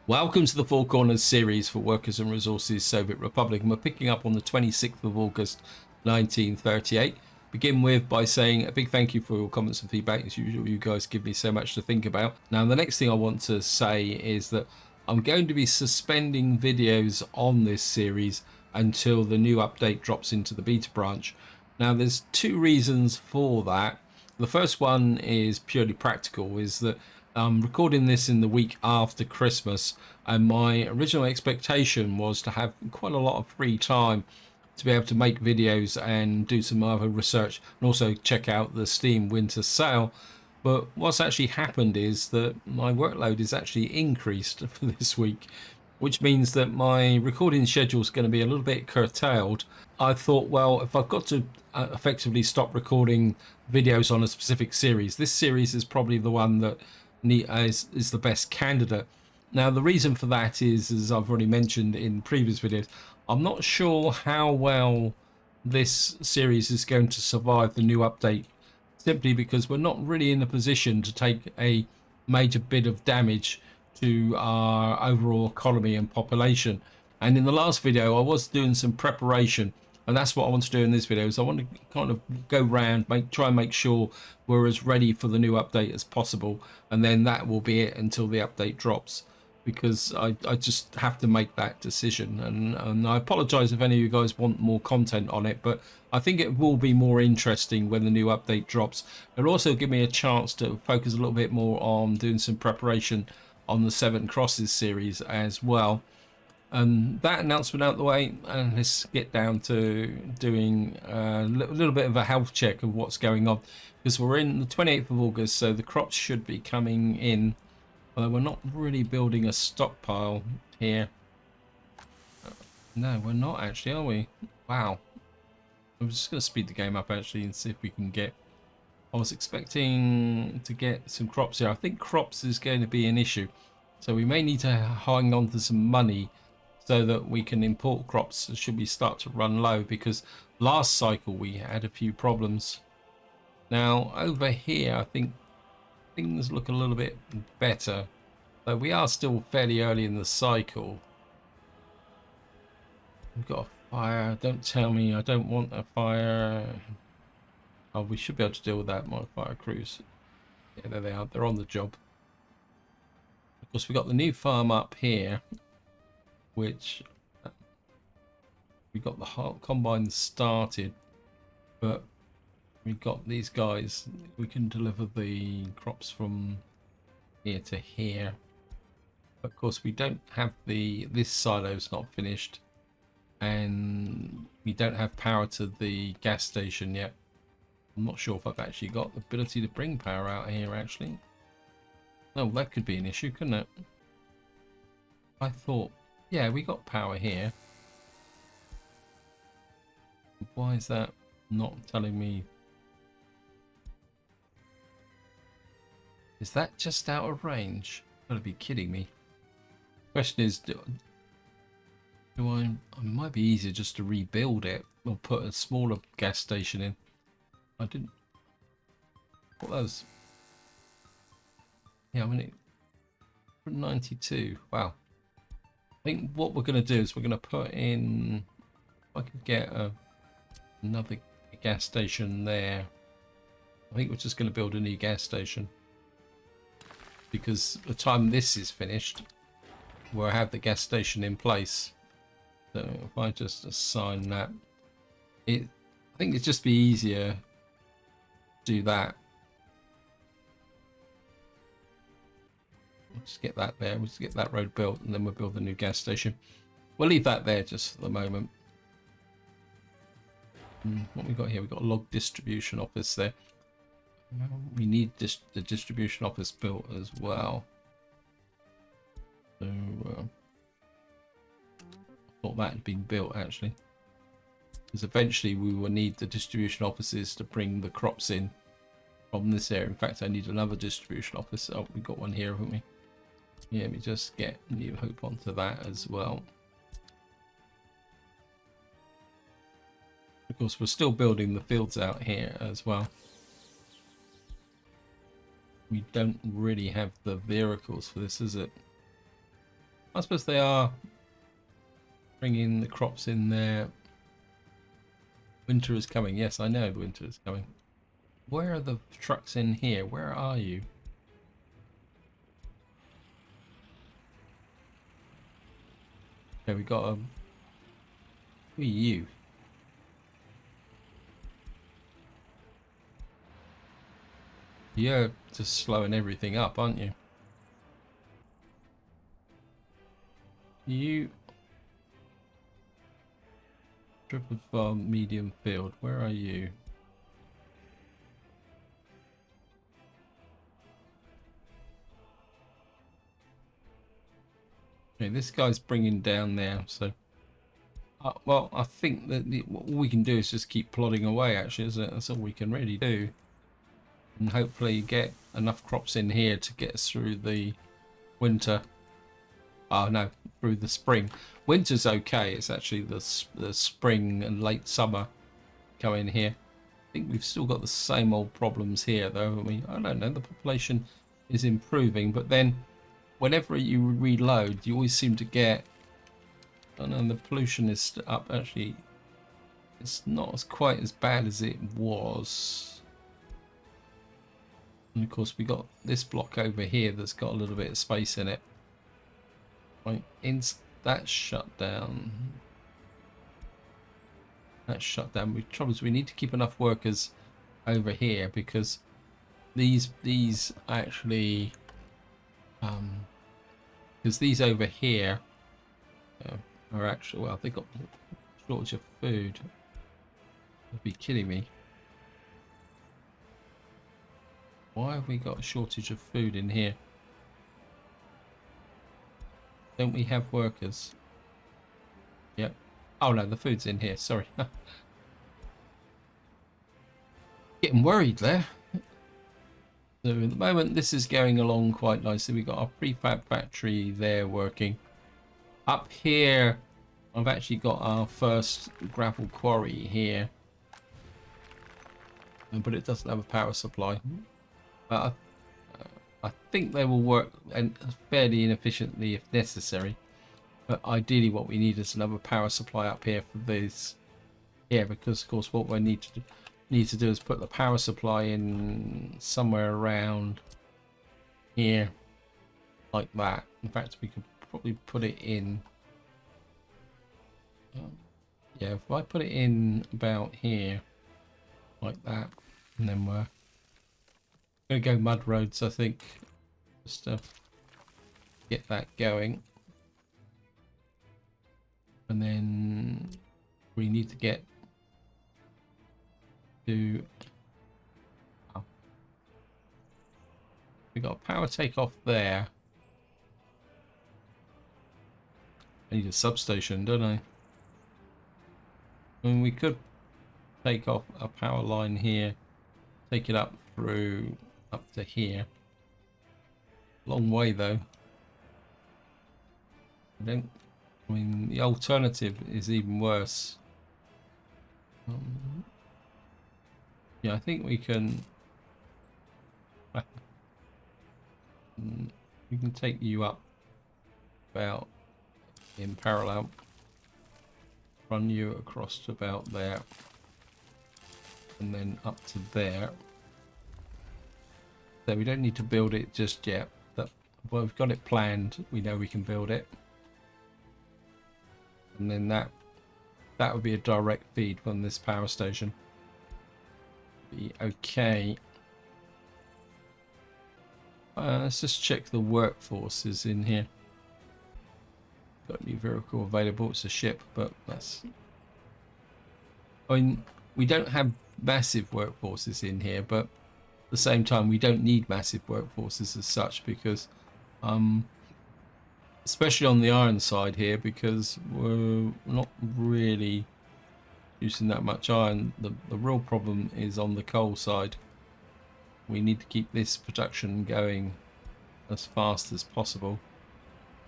Welcome to the Four Corners series for Workers and Resources Soviet Republic, and we're picking up on the 26th of August 1938. Begin with by saying a big thank you for your comments and feedback. As usual, you guys give me so much to think about. Now, the next thing I want to say is that I'm going to be suspending videos on this series until the new update drops into the beta branch. Now, there's two reasons for that. The first one is purely practical, is that I'm recording this in the week after Christmas, and my original expectation was to have quite a lot of free time to be able to make videos and do some other research and also check out the Steam winter sale. But what's actually happened is that my workload is actually increased for this week, which means that my recording schedule is going to be a little bit curtailed. I thought, well, if I've got to effectively stop recording videos on a specific series, this series is probably the one that is the best candidate. Now, the reason for that is, as I've already mentioned in previous videos, I'm not sure how well this series is going to survive the new update, simply because we're not really in a position to take a major bit of damage to our overall economy and population. And in the last video, I was doing some preparation, and that's what I want to do in this video. Is I want to kind of go around, try and make sure we're as ready for the new update as possible, and then that will be it until the update drops, because I just have to make that decision. And I apologize if any of you guys want more content on it, but I think it will be more interesting when the new update drops. It'll also give me a chance to focus a little bit more on doing some preparation on the Seven Crosses series as well. And that announcement out of the way, and let's get down to doing a little bit of a health check of what's going on, because we're in the 28th of August, so the crops should be coming in, although we're not really building a stockpile here. No, we're not actually, are we? Wow. I'm just going to speed the game up actually and see if we can get... I was expecting to get some crops here. I think crops is going to be an issue, so we may need to hang on to some money so that we can import crops should we start to run low, because last cycle we had a few problems. Now over here I think things look a little bit better, though we are still fairly early in the cycle. We've got a fire. Don't tell me I don't want a fire. Oh, we should be able to deal with that. My fire crews, yeah, there they are, they're on the job. Of course, we've got the new farm up here, which we got the combine started, but we got these guys. We can deliver the crops from here to here. But of course, we don't have this silo's not finished, and we don't have power to the gas station yet. I'm not sure if I've actually got the ability to bring power out here actually. Oh, that could be an issue, couldn't it? I thought, yeah, we got power here. Why is that not telling me? Is that just out of range? Gotta be kidding me. Question is, do I might be easier just to rebuild it or put a smaller gas station in. I didn't. What was? Yeah, I mean, 92. Wow. I think what we're going to do is we're going to put in. If I could get another gas station there. I think we're just going to build a new gas station, because by the time this is finished, we'll have the gas station in place. So if I just assign that, I think it'd just be easier to do that. We'll just get that there. We'll just get that road built, and then we'll build the new gas station. We'll leave that there just for the moment. What we got here? We've got a log distribution office there. We need the distribution office built as well. So I thought that had been built actually, because eventually we will need the distribution offices to bring the crops in from this area. In fact, I need another distribution office. Oh, we've got one here, haven't we? Yeah, we just get New Hope onto that as well. Of course, we're still building the fields out here as well. We don't really have the vehicles for this, is it? I suppose they are bringing the crops in there. Winter is coming. Yes, I know the winter is coming. Where are the trucks in here? Where are you? Okay, we got a... Who are you? You're just slowing everything up, aren't you? You... Triple farm, medium field. Where are you? Okay, this guy's bringing down there, so... well, I think that what we can do is just keep plodding away, actually. That's all we can really do. And hopefully get enough crops in here to get us through the winter. Oh, no, through the spring. Winter's okay. It's actually the spring and late summer going here. I think we've still got the same old problems here, though, haven't we? I don't know. The population is improving, but then whenever you reload, you always seem to get... I know the pollution is up. Actually, it's not quite as bad as it was. And of course, we got this block over here that's got a little bit of space in it. Right, that's shut down. That's shut down. The trouble is, we need to keep enough workers over here because these actually, because these over here. Are actually, well, they got a shortage of food. You'd be kidding me. Why have we got a shortage of food in here? Don't we have workers? Yep. Oh no, the food's in here, sorry. Getting worried there. So at the moment this is going along quite nicely. We've got our prefab factory there working. Up here, I've actually got our first gravel quarry here, but it doesn't have a power supply. I think they will work fairly inefficiently if necessary, but ideally what we need is another power supply up here for this here, because of course what we need to do is put the power supply in somewhere around here, like that. In fact, we could probably put it in, yeah, if I put it in about here like that, and then we're gonna go mud roads, I think, just to get that going. And then we need to get to, oh, we got a power takeoff there. I need a substation, don't I? I mean, we could take off a power line here, take it up through up to here. Long way though. I mean, the alternative is even worse. Yeah, I think we can. We can take you up about in parallel, run you across to about there, and then up to there. So we don't need to build it just yet, but well, we've got it planned. We know we can build it, and then that would be a direct feed from this power station. Be okay. Let's just check the workforce is in here. Got a new vehicle available. It's a ship, but that's... I mean, we don't have massive workforces in here, but at the same time, we don't need massive workforces as such because, especially on the iron side here, because we're not really using that much iron. The real problem is on the coal side. We need to keep this production going as fast as possible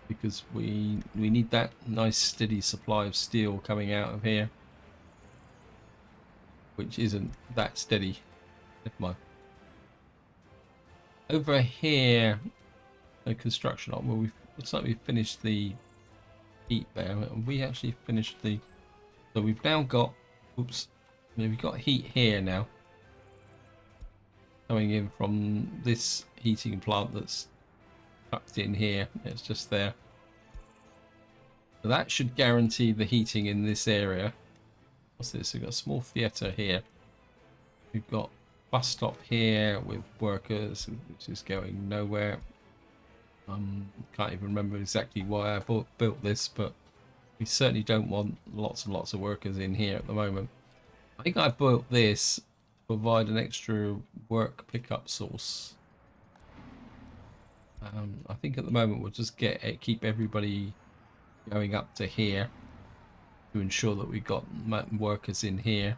because we need that nice steady supply of steel coming out of here, which isn't that steady. Never mind. Over here, the construction. Well, looks like we finished the heat there. We actually finished the. So we've now got. Oops. Yeah, we've got heat here now. Coming in from this heating plant that's tucked in here. It's just there. So that should guarantee the heating in this area. What's this? We've got a small theatre here. We've got bus stop here with workers, which is going nowhere. Can't even remember exactly why I built this, but we certainly don't want lots and lots of workers in here at the moment. I think I built this to provide an extra work pickup source. I think at the moment we'll just keep everybody going up to here to ensure that we've got workers in here.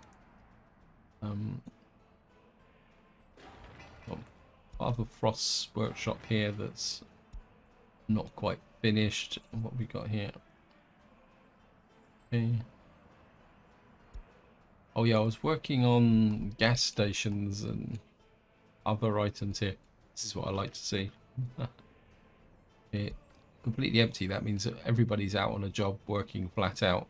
Part of a Frost's workshop here that's not quite finished. And what we got here? Okay. Oh yeah, I was working on gas stations and other items here. This is what I like to see. It completely empty. That means that everybody's out on a job working flat out.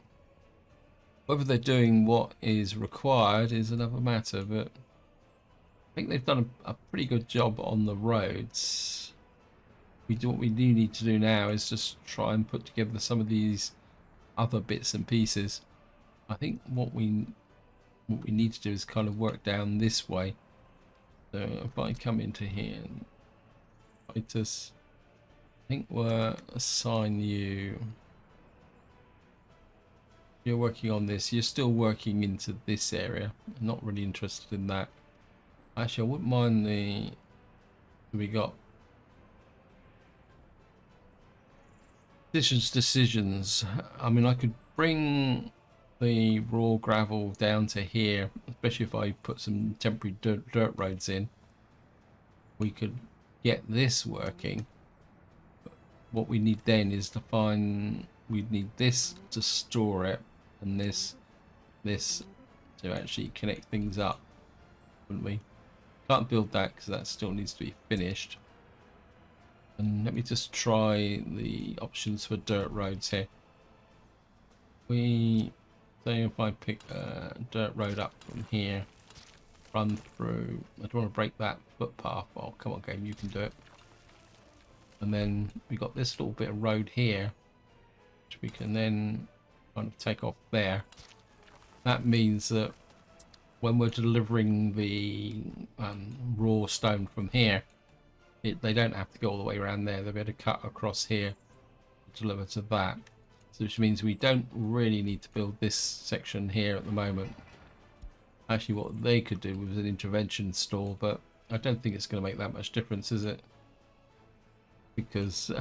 Whether they're doing what is required is another matter, but I think they've done a pretty good job on the roads. What we do need to do now is just try and put together some of these other bits and pieces. I think what we need to do is kind of work down this way. So if I come into here and I think we'll assign you. You're working on this. You're still working into this area. I'm not really interested in that. Actually, I wouldn't mind the. We got decisions. I mean, I could bring the raw gravel down to here, especially if I put some temporary dirt roads in. We could get this working. What we need then is to find. We'd need this to store it, and this to actually connect things up, wouldn't we? Can't build that because that still needs to be finished. And let me just try the options for dirt roads here. Say if I pick a dirt road up from here, run through. I don't want to break that footpath. Oh, come on, game, you can do it. And then we got this little bit of road here, which we can then kind of take off there. That means that when we're delivering the raw stone from here, they don't have to go all the way around there. They'll be able to cut across here to deliver to that. So which means we don't really need to build this section here at the moment. Actually, what they could do was an intervention store, but I don't think it's going to make that much difference, is it? Because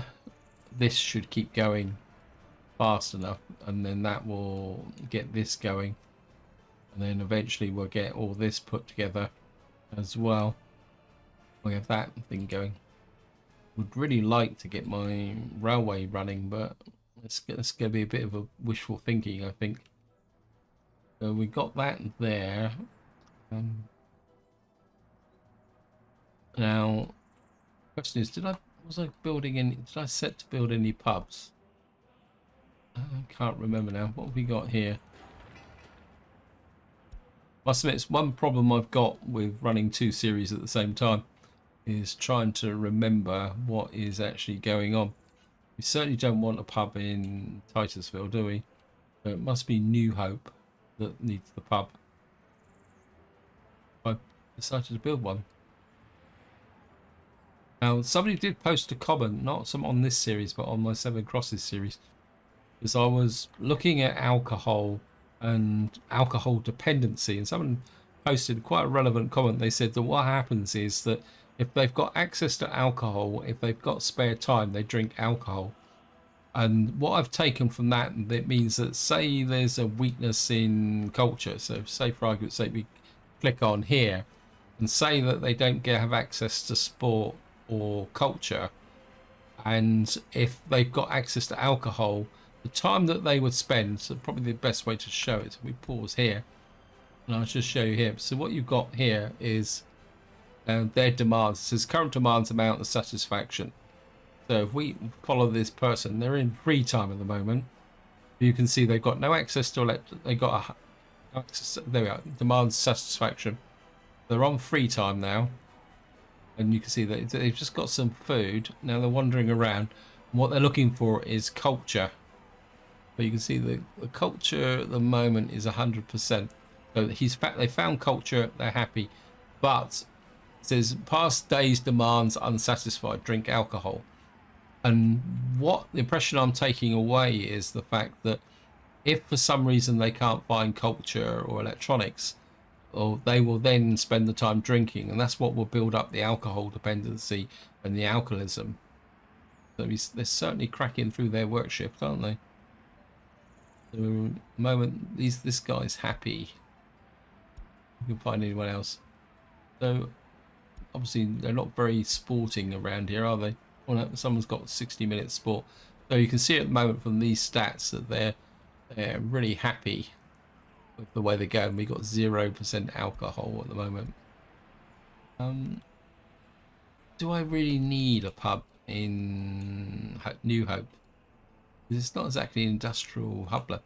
this should keep going fast enough, and then that will get this going, and then eventually we'll get all this put together as well. We have that thing going. Would really like to get my railway running, but it's going to be a bit of a wishful thinking, I think. So we got that there. Now, question is, was I building any? Did I set to build any pubs? I can't remember now. What have we got here? Must admit, it's one problem I've got with running two series at the same time, is trying to remember what is actually going on. We certainly don't want a pub in Titusville, do we? So it must be New Hope that needs the pub. I decided to build one. Now, somebody did post a comment, not some on this series, but on my Seven Crosses series, because I was looking at alcohol and alcohol dependency, and someone posted quite a relevant comment. They said that what happens is that if they've got access to alcohol, if they've got spare time, they drink alcohol. And what I've taken from that, it means that, say there's a weakness in culture, so say for argument's sake we click on here and say that they don't have access to sport or culture, and if they've got access to alcohol, the time that they would spend, so probably the best way to show it, so we pause here and I'll just show you here. So what you've got here is their demands. It says current demands, amount, and satisfaction. So if we follow this person, they're in free time at the moment. You can see they've got no access to they got a access, there we are, demand satisfaction. They're on free time now, and you can see that they've just got some food. Now they're wandering around. What they're looking for is culture. But you can see the culture at the moment is 100%. So they found culture, they're happy. But it says past day's demands unsatisfied, drink alcohol. And what the impression I'm taking away is the fact that if for some reason they can't find culture or electronics, or they will then spend the time drinking, and that's what will build up the alcohol dependency and the alcoholism. So they're certainly cracking through their work shift, aren't they? So the moment this guy's happy, you can find anyone else. So obviously they're not very sporting around here, are they? Well, no, someone's got 60 minutes sport. So you can see at the moment from these stats that they're really happy with the way they're going. We got 0% alcohol at the moment. Do I really need a pub in New Hope? It's not exactly an industrial hub.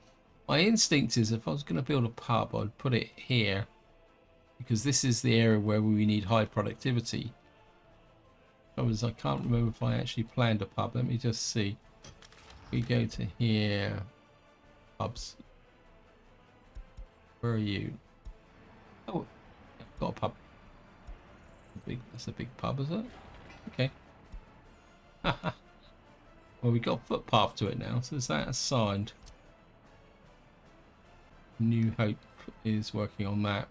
My instinct is if I was going to build a pub, I'd put it here, because this is the area where we need high productivity. I can't remember if I actually planned a pub. Let me just see. We go to here. Pubs. Where are you? Oh, I've got a pub. That's a big pub, is it? Okay. Well, we got a footpath to it now, so is that assigned? New Hope is working on that.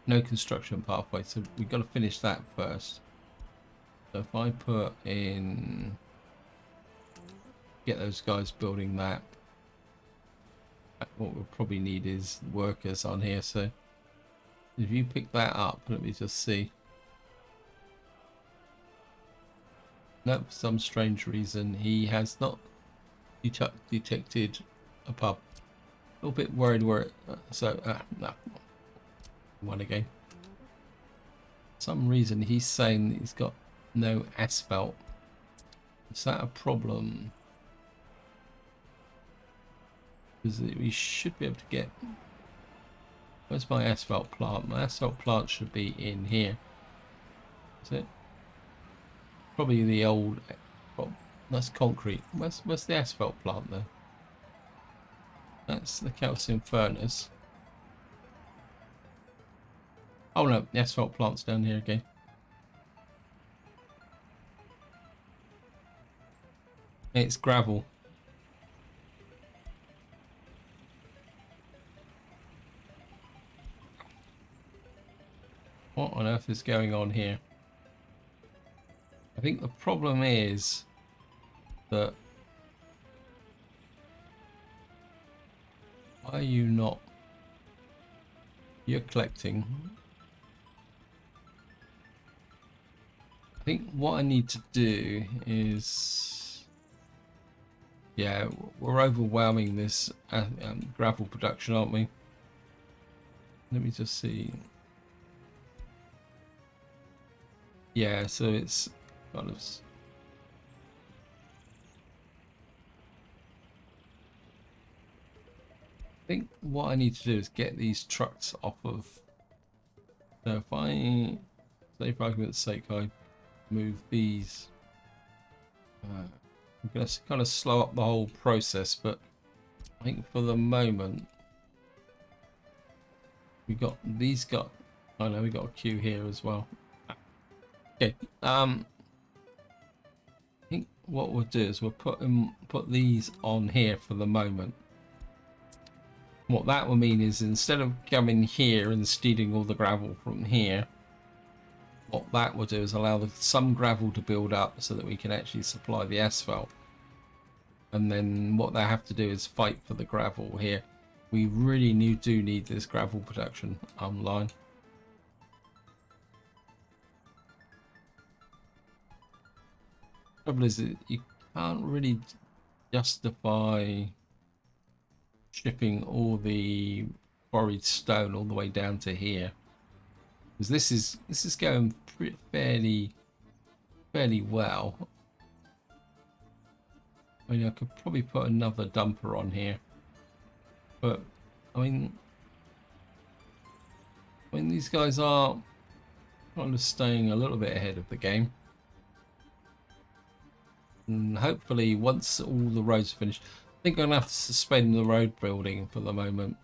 No construction pathway, so we've got to finish that first. So if I put in, get those guys building that, what we'll probably need is workers on here. So if you pick that up, let me just see. No, for some strange reason he has not detected a pub. A little bit worried where it, no. One again. For some reason he's saying he's got no asphalt. Is that a problem? Because we should be able to get. Where's my asphalt plant? My asphalt plant should be in here. Is it? Probably the old. Oh, that's concrete. Where's the asphalt plant there? That's the calcium furnace. Oh no, the asphalt plant's down here again. It's gravel. What on earth is going on here? I think the problem is that why are you not? You're collecting. I think what I need to do is, yeah, we're overwhelming this gravel production, aren't we? Let me just see. Yeah, so it's kind of. I think what I need to do is get these trucks off of. So if I, say for argument's sake, I move these. I'm going to kind of slow up the whole process, but I think for the moment we got these got. I know we got a queue here as well. Okay. I think what we'll do is we'll put these on here for the moment. What that will mean is instead of coming here and stealing all the gravel from here, what that will do is allow some gravel to build up so that we can actually supply the asphalt. And then what they have to do is fight for the gravel here. We really do need this gravel production online. Trouble is that you can't really justify shipping all the quarried stone all the way down to here, because this is going fairly fairly well. I mean, I could probably put another dumper on here, but I mean these guys are kind of staying a little bit ahead of the game, and hopefully once all the roads are finished, I think I'm gonna have to suspend the road building for the moment,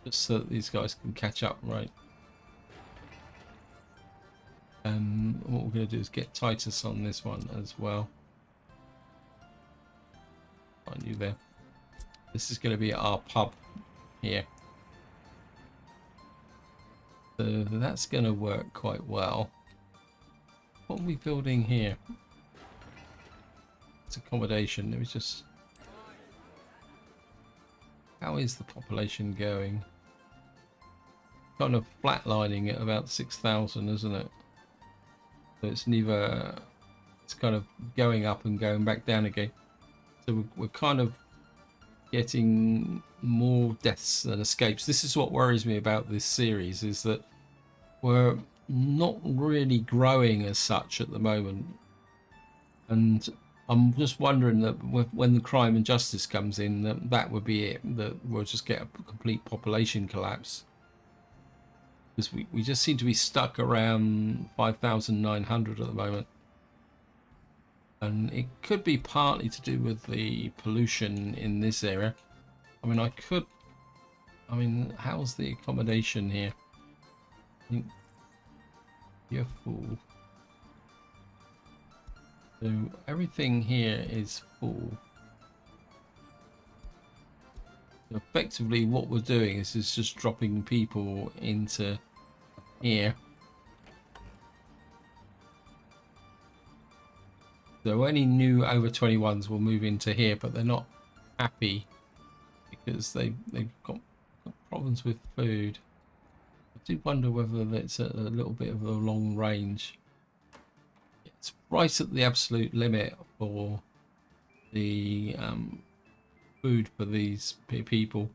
just so that these guys can catch up, right? And what we're going to do is get Titus on this one as well. Find you there. This is going to be our pub here. So that's going to work quite well. What are we building here? It's accommodation. Let me just... How is the population going? Kind of flatlining at about 6,000, isn't it? So it's neither... It's kind of going up and going back down again. So we're kind of getting more deaths than escapes. This is what worries me about this series, is that we're not really growing as such at the moment. And I'm just wondering that when the crime and justice comes in, that would be it, that we'll just get a complete population collapse. Because we just seem to be stuck around 5,900 at the moment. And it could be partly to do with the pollution in this area. I mean, how's the accommodation here? I think you're full. So everything here is full. So effectively what we're doing is just dropping people into here. So any new over 21s will move into here, but they're not happy because they've got problems with food. I do wonder whether it's a little bit of a long range. It's right at the absolute limit for the food for these people.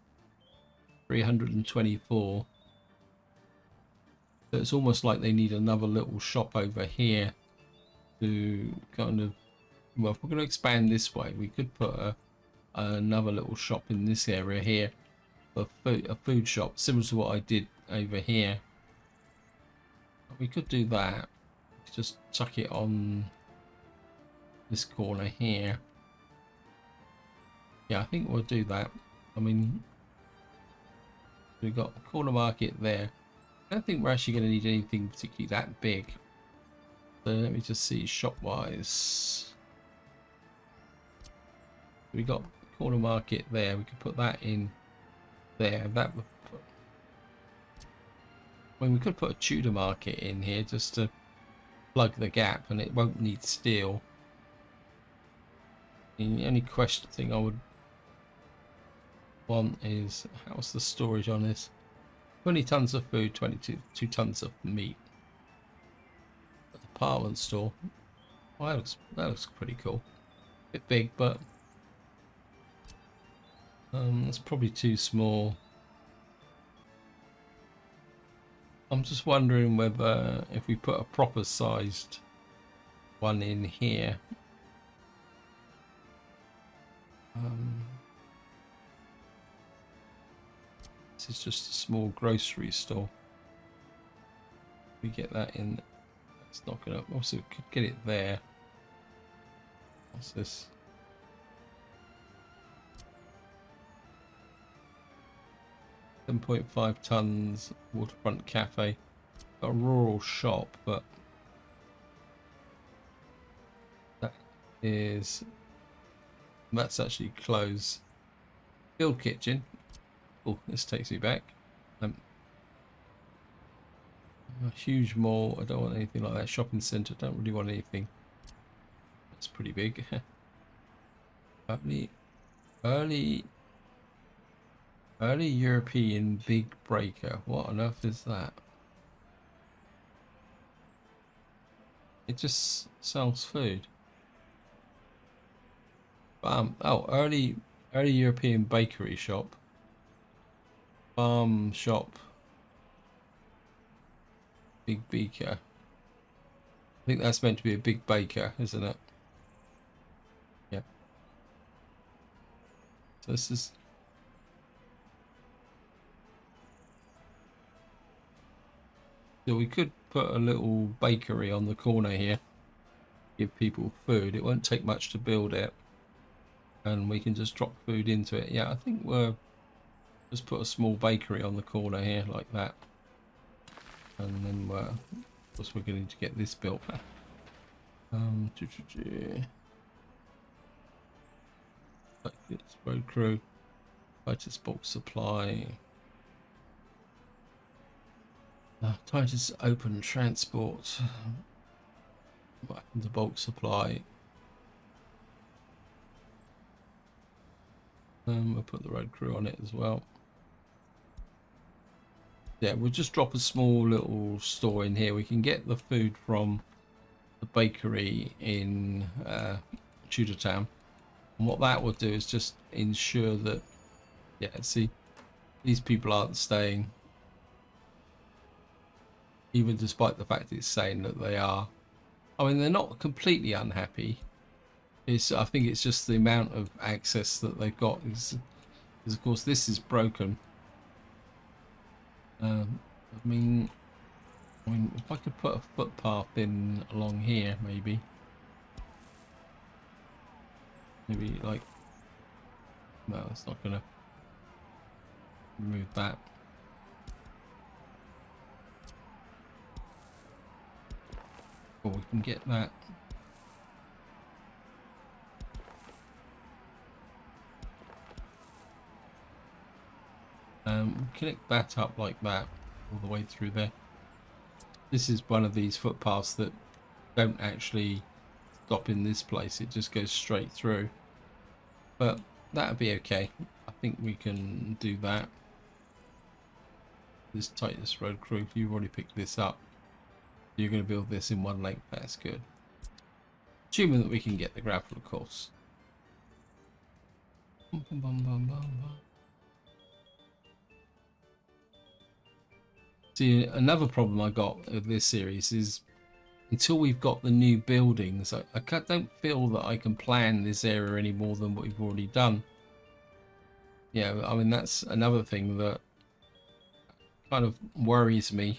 324. So it's almost like they need another little shop over here to kind of, well, if we're going to expand this way, we could put another little shop in this area here, a food shop similar to what I did over here. We could do that, just tuck it on this corner here. Yeah, I think we'll do that. I mean, we've got a corner market there. I don't think we're actually going to need anything particularly that big. So let me just see shop wise. We got corner market there. We could put that in there. That would put, I mean, we could put a Tudor market in here just to plug the gap, and it won't need steel. The only question thing I would want is, how's the storage on this? 20 tons of food, 2 tons of meat. Department store. Well, that looks pretty cool. Bit big, but it's probably too small. I'm just wondering whether if we put a proper sized one in here. This is just a small grocery store. We get that in. It's not gonna. Also, could get it there. What's this? .5 tons waterfront cafe. Got a rural shop, but that's actually closed. Field kitchen. Oh, this takes me back. A huge mall. I don't want anything like that. Shopping centre. Don't really want anything. That's pretty big. Early European big breaker. What on earth is that? It just sells food. Oh, early European bakery shop. Farm shop. Big beaker. I think that's meant to be a big baker, isn't it? Yeah. So this is... So we could put a little bakery on the corner here, give people food. It won't take much to build it, and we can just drop food into it. Yeah, I think we'll just put a small bakery on the corner here like that, and then of course we're going to get this built. Like this road crew, Titus bulk supply, Titus open transport, the bulk supply. We'll put the road crew on it as well. Yeah, we'll just drop a small little store in here. We can get the food from the bakery in Tudor Town, and what that will do is just ensure that, yeah, see, these people aren't staying, even despite the fact it's saying that they are. I mean, they're not completely unhappy. I think it's just the amount of access that they've got is of course this is broken. I mean, if I could put a footpath in along here, maybe like, no, it's not gonna remove that. Or we can get that. Connect that up like that all the way through there. This is one of these footpaths that don't actually stop in this place, it just goes straight through, but that'll be okay. I think we can do that. This Titus road crew, you've already picked this up, you're going to build this in one length. That's good, assuming that we can get the gravel, of course. See, another problem I got with this series is until we've got the new buildings, I don't feel that I can plan this area any more than what we've already done. Yeah, I mean, that's another thing that kind of worries me.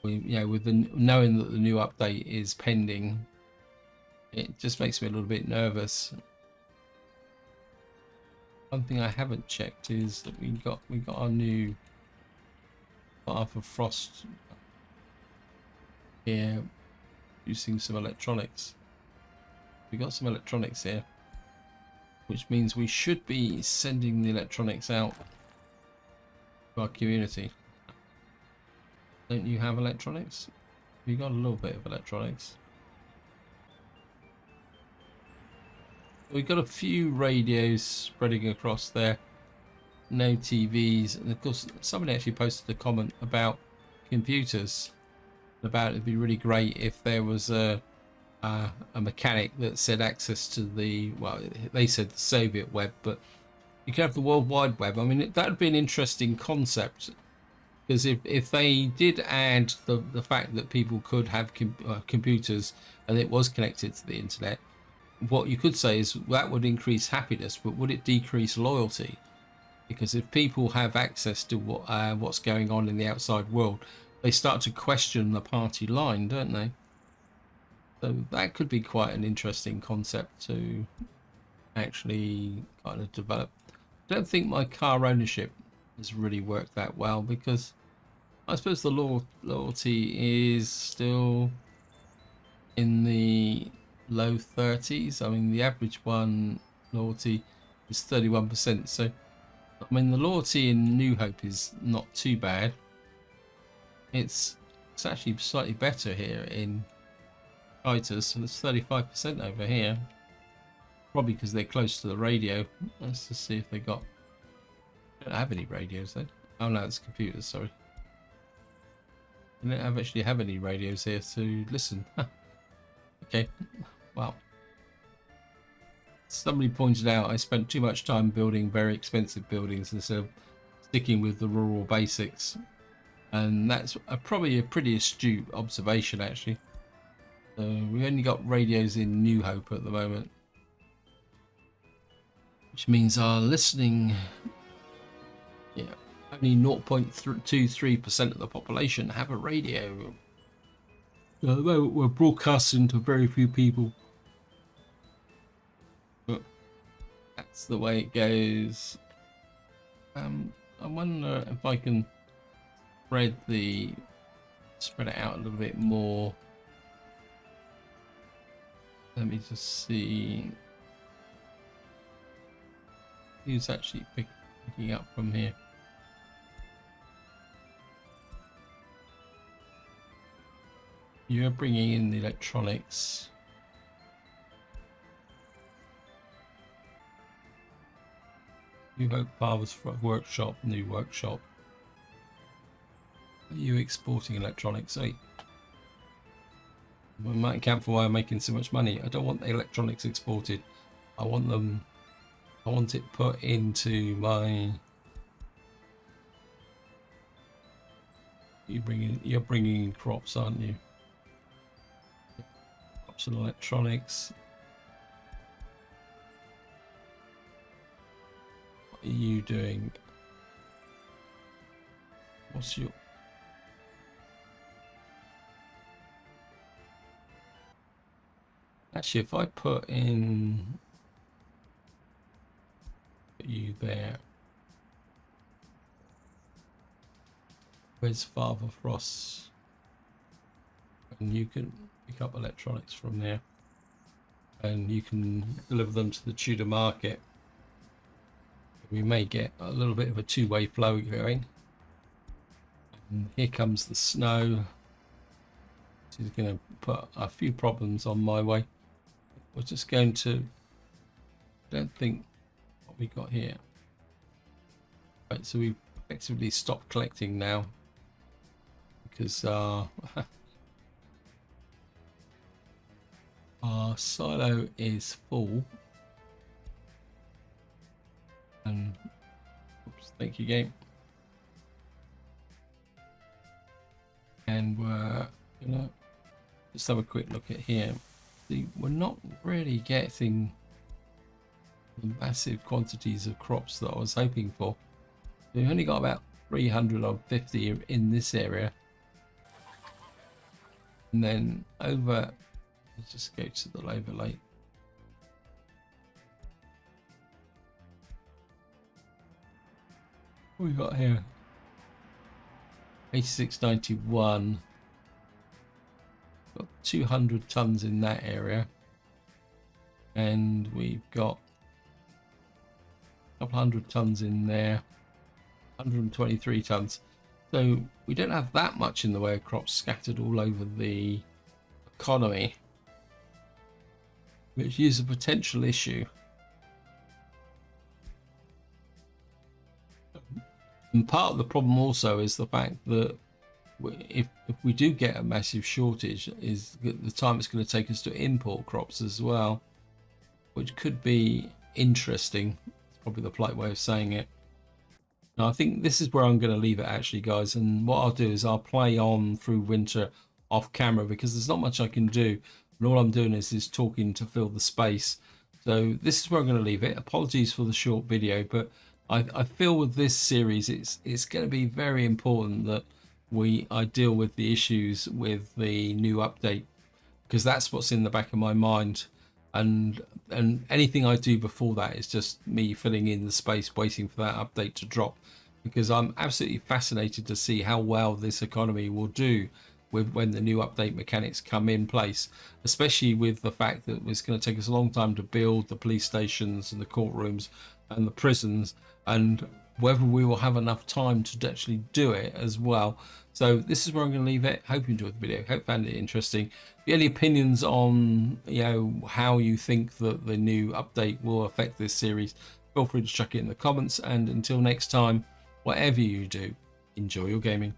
With the knowing that the new update is pending, it just makes me a little bit nervous. One thing I haven't checked is that we got our new Path of Frost here, using some electronics. We got some electronics here, which means we should be sending the electronics out to our community. Don't you have electronics? You got a little bit of electronics. We've got a few radios spreading across there. No TVs, and of course somebody actually posted a comment about computers, about it'd be really great if there was a mechanic that said access to the, well, they said the Soviet web, but you could have the World Wide Web. I mean, that would be an interesting concept, because if they did add the fact that people could have computers and it was connected to the internet, what you could say is that would increase happiness, but would it decrease loyalty? Because if people have access to what's going on in the outside world, they start to question the party line, don't they? So that could be quite an interesting concept to actually kind of develop. I don't think my car ownership has really worked that well, because I suppose the loyalty is still in the low 30s. I mean, the average one loyalty is 31%. So I mean, the loyalty in New Hope is not too bad. It's actually slightly better here in Titus, so it's 35% over here. Probably because they're close to the radio. Let's just see if they got... They don't have any radios then. Oh no, it's computers, sorry. They don't actually have any radios here to listen. Okay, well. Somebody pointed out I spent too much time building very expensive buildings instead of sticking with the rural basics, and that's probably a pretty astute observation, actually. So we only got radios in New Hope at the moment, which means our listening, only 0.23% of the population have a radio. So at the moment we're broadcasting to very few people. But that's the way it goes. I wonder if I can spread it out a little bit more. Let me just see who's actually picking up from here. You're bringing in the electronics. New Hope Father's workshop, new workshop. Are you exporting electronics? Hey, we might account for why I'm making so much money. I don't want the electronics exported. I want it put into my. You're bringing in crops, aren't you? Crops and electronics. What are you doing? What's your? Actually, if I put you there, where's Father Frost? And you can pick up electronics from there, and you can deliver them to the Tudor market. We may get a little bit of a two-way flow going. And here comes the snow. This is going to put a few problems on my way. We're just going to, don't think what we got here. Right, so we've effectively stopped collecting now because our silo is full. And oops, thank you, game. And we're gonna just have a quick look at here. See, we're not really getting the massive quantities of crops that I was hoping for. We've only got about 350 in this area. And then over, let's just go to the overlay. What we got here? 8691. Got 200 tons in that area, and we've got a couple hundred tons in there, 123 tons. So we don't have that much in the way of crops scattered all over the economy, which is a potential issue. And part of the problem also is the fact that if we do get a massive shortage, is the time it's going to take us to import crops as well, which could be interesting. It's probably the polite way of saying it. Now I think this is where I'm going to leave it actually, guys, and what I'll do is I'll play on through winter off camera because there's not much I can do, and all I'm doing is talking to fill the space. So this is where I'm going to leave it. Apologies for the short video, but I feel with this series it's going to be very important that I deal with the issues with the new update, because that's what's in the back of my mind, and anything I do before that is just me filling in the space waiting for that update to drop, because I'm absolutely fascinated to see how well this economy will do when the new update mechanics come in place, especially with the fact that it's going to take us a long time to build the police stations and the courtrooms and the prisons, and whether we will have enough time to actually do it as well. So this is where I'm going to leave it. Hope you enjoyed the video. Hope you found it interesting. If you have any opinions on how you think that the new update will affect this series, feel free to chuck it in the comments. And until next time, whatever you do, enjoy your gaming.